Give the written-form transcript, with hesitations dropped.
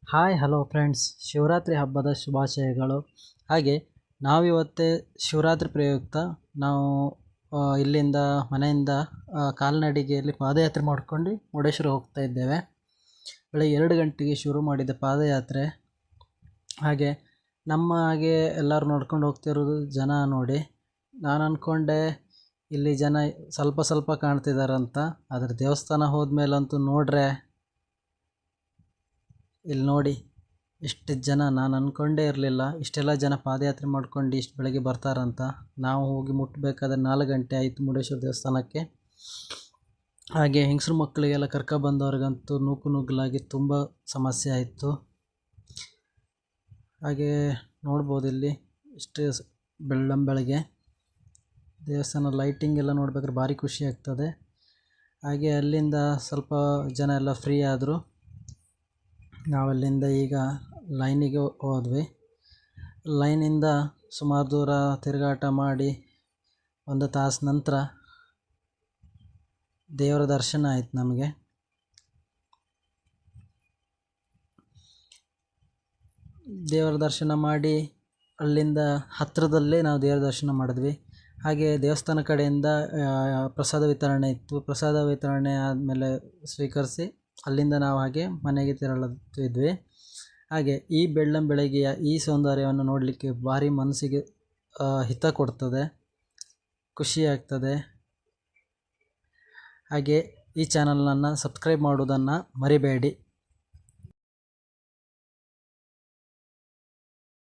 Hi hello friends, Shivaratri ಹಬ್ಬದ ಶುಭಾಶಯಗಳು. ಹಾಗೆ ನಾವಿವತ್ತೇ ಶಿವರಾತ್ರಿ ಪ್ರಯುಕ್ತ ನಾವು ಇಲ್ಲಿಂದ ಮನೆಯಿಂದ ಕಾಲ್ನಡಿಗೆಯಲ್ಲಿ ಪಾದಯಾತ್ರೆ ಮಾಡ್ಕೊಂಡು ಮುರುಡೇಶ್ವರ ಹೋಗ್ತಾ ಇದ್ದೇವೆ. ಬೆಳಗ್ಗೆ 2 ಗಂಟೆಗೆ ಶುರು ಮಾಡಿದ ಪಾದಯಾತ್ರೆ. ಹಾಗೆ ನಮ್ಮ ಹಾಗೆ ಎಲ್ಲರೂ ನೋಡ್ಕೊಂಡು ಹೋಗ್ತಿರೋದು ಜನ ನೋಡಿ ನಾನು ಅಂದ್ಕೊಂಡೆ ಇಲ್ಲಿ ಜನ ಸ್ವಲ್ಪ ಸ್ವಲ್ಪ ಕಾಣ್ತಿದ್ದಾರಂತ. ಆದರೆ ದೇವಸ್ಥಾನ ಹೋದ್ಮೇಲಂತೂ ನೋಡ್ರೆ ಇಲ್ಲಿ ನೋಡಿ ಎಷ್ಟು ಜನ. ನಾನು ಅಂದ್ಕೊಂಡೇ ಇರಲಿಲ್ಲ ಇಷ್ಟೆಲ್ಲ ಜನ ಪಾದಯಾತ್ರೆ ಮಾಡ್ಕೊಂಡು ಇಷ್ಟು ಬೆಳಗ್ಗೆ ಬರ್ತಾರಂತ. ನಾವು ಹೋಗಿ ಮುಟ್ಟಬೇಕಾದ್ರೆ 4 ಗಂಟೆ ಆಯಿತು ಮುರುಡೇಶ್ವರ ದೇವಸ್ಥಾನಕ್ಕೆ. ಹಾಗೆ ಹೆಂಗಸ್ರು ಮಕ್ಕಳಿಗೆಲ್ಲ ಕರ್ಕೊಬಂದವ್ರಿಗಂತೂ ನುಗ್ಗಲಾಗಿ ತುಂಬ ಸಮಸ್ಯೆ ಆಯಿತು. ಹಾಗೆ ನೋಡ್ಬೋದು ಇಲ್ಲಿ ಇಷ್ಟು ಬೆಳ್ಳಂಬೆಳಗ್ಗೆ ದೇವಸ್ಥಾನ ಲೈಟಿಂಗ್ ಎಲ್ಲ ನೋಡ್ಬೇಕಾದ್ರೆ ಭಾರಿ ಖುಷಿ ಆಗ್ತದೆ. ಹಾಗೆ ಅಲ್ಲಿಂದ ಸ್ವಲ್ಪ ಜನ ಎಲ್ಲ ಫ್ರೀ ಆದರು. ನಾವಲ್ಲಿಂದ ಈಗ ಲೈನಿಗೆ ಹೋದ್ವಿ. ಲೈನಿಂದ ಸುಮಾರು ದೂರ ತಿರುಗಾಟ ಮಾಡಿ 1 ತಾಸು ನಂತರ ದೇವರ ದರ್ಶನ ಆಯಿತು ನಮಗೆ. ದೇವರ ದರ್ಶನ ಮಾಡಿ ಅಲ್ಲಿಂದ ಹತ್ತಿರದಲ್ಲೇ ನಾವು ದೇವರ ದರ್ಶನ ಮಾಡಿದ್ವಿ. ಹಾಗೆ ದೇವಸ್ಥಾನ ಕಡೆಯಿಂದ ಪ್ರಸಾದ ವಿತರಣೆ ಇತ್ತು. ಪ್ರಸಾದ ವಿತರಣೆ ಆದಮೇಲೆ ಸ್ವೀಕರಿಸಿ ಅಲ್ಲಿಂದ ನಾವು ಹಾಗೆ ಮನೆಗೆ ತೆರಳುತ್ತಿದ್ವಿ. ಹಾಗೆ ಈ ಬೆಳ್ಳಂಬೆಳಗ್ಗೆಯ ಈ ಸೌಂದರ್ಯವನ್ನು ನೋಡಲಿಕ್ಕೆ ಭಾರಿ ಮನಸ್ಸಿಗೆ ಹಿತ ಕೊಡ್ತದೆ, ಖುಷಿಯಾಗ್ತದೆ. ಹಾಗೆ ಈ ಚಾನಲನ್ನು ಸಬ್ಸ್ಕ್ರೈಬ್ ಮಾಡುವುದನ್ನು ಮರಿಬೇಡಿ.